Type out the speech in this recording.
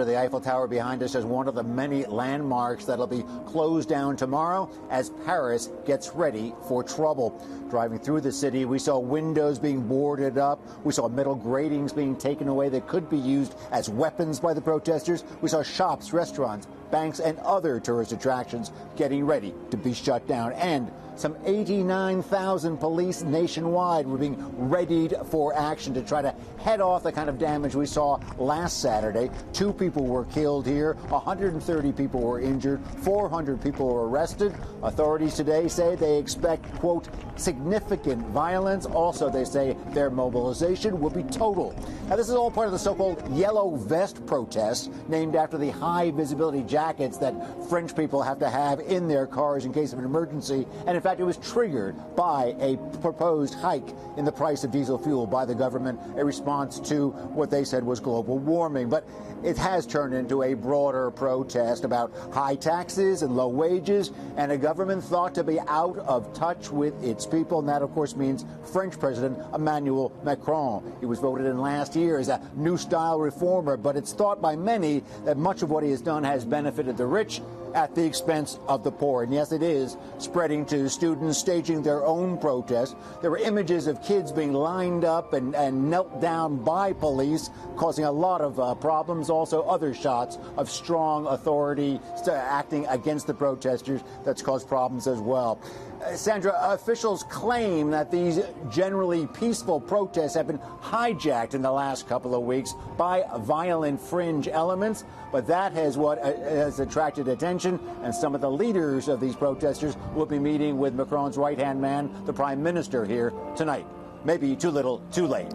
The Eiffel Tower behind us is one of the many landmarks that'll be closed down tomorrow as Paris gets ready for trouble. Driving through the city, we saw windows being boarded up. We saw metal gratings being taken away that could be used as weapons by the protesters. We saw shops, restaurants, banks, and other tourist attractions getting ready to be shut down. And some 89,000 police nationwide were being readied for action to try to head off the kind of damage we saw last Saturday. 2 people were killed here, 130 people were injured, 400 people were arrested. Authorities today say they expect, quote, significant violence. Also, they say their mobilization will be total. Now, this is all part of the so-called yellow vest protests, named after the high visibility jackets that French people have to have in their cars in case of an emergency. And in fact, it was triggered by a proposed hike in the price of diesel fuel by the government, a response to what they said was global warming. But it has turned into a broader protest about high taxes and low wages and a government thought to be out of touch with its people. And that, of course, means French President Emmanuel Macron. He was voted in last year as a new style reformer, but it's thought by many that much of what he has done has benefited the rich at the expense of the poor. And yes, it is spreading to students staging their own protests. There were images of kids being lined up and knelt down by police, causing a lot of problems. Also, other shots of strong authority acting against the protesters that's caused problems as well. Sandra, officials claim that these generally peaceful protests have been hijacked in the last couple of weeks by violent fringe elements, but that has has attracted attention, and some of the leaders of these protesters will be meeting with Macron's right-hand man, the Prime Minister, here tonight. Maybe too little, too late.